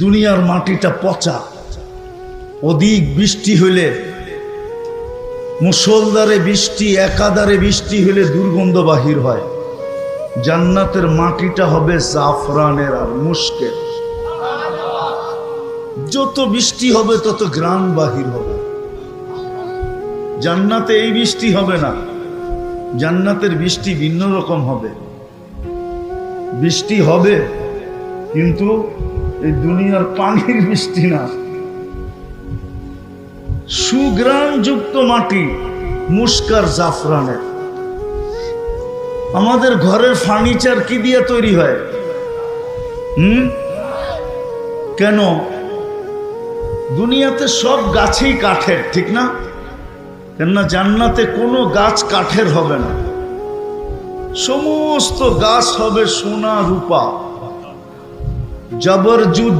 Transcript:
দুনিয়ার মাটিটা পচা, অধিক বৃষ্টি হইলে, মুষলধারে বৃষ্টি, একাধারে বৃষ্টি হইলে দুর্গন্ধ বাহির হয়। জান্নাতের মাটিটা হবে জাফরানের আর মুশকের। যত বৃষ্টি হবে তত ঘ্রাণ বাহির হবে। জান্নাতে এই বৃষ্টি হবে না, জান্নাতের বৃষ্টি ভিন্ন রকম হবে। বৃষ্টি হবে কিন্তু এই দুনিয়ার পানির বৃষ্টি না। সুঘ্রাণযুক্ত মাটি, মুশকার জাফরানের। আমাদের ঘরের ফার্নিচার কি দিয়ে তৈরি হয়? কেন? দুনিয়াতে সব গাছই কাঠের, ঠিক না? কেননা জান্নাতে কোনো গাছ কাঠের হবে না, সমস্ত গাছ হবে সোনা রূপা। জবরজুদ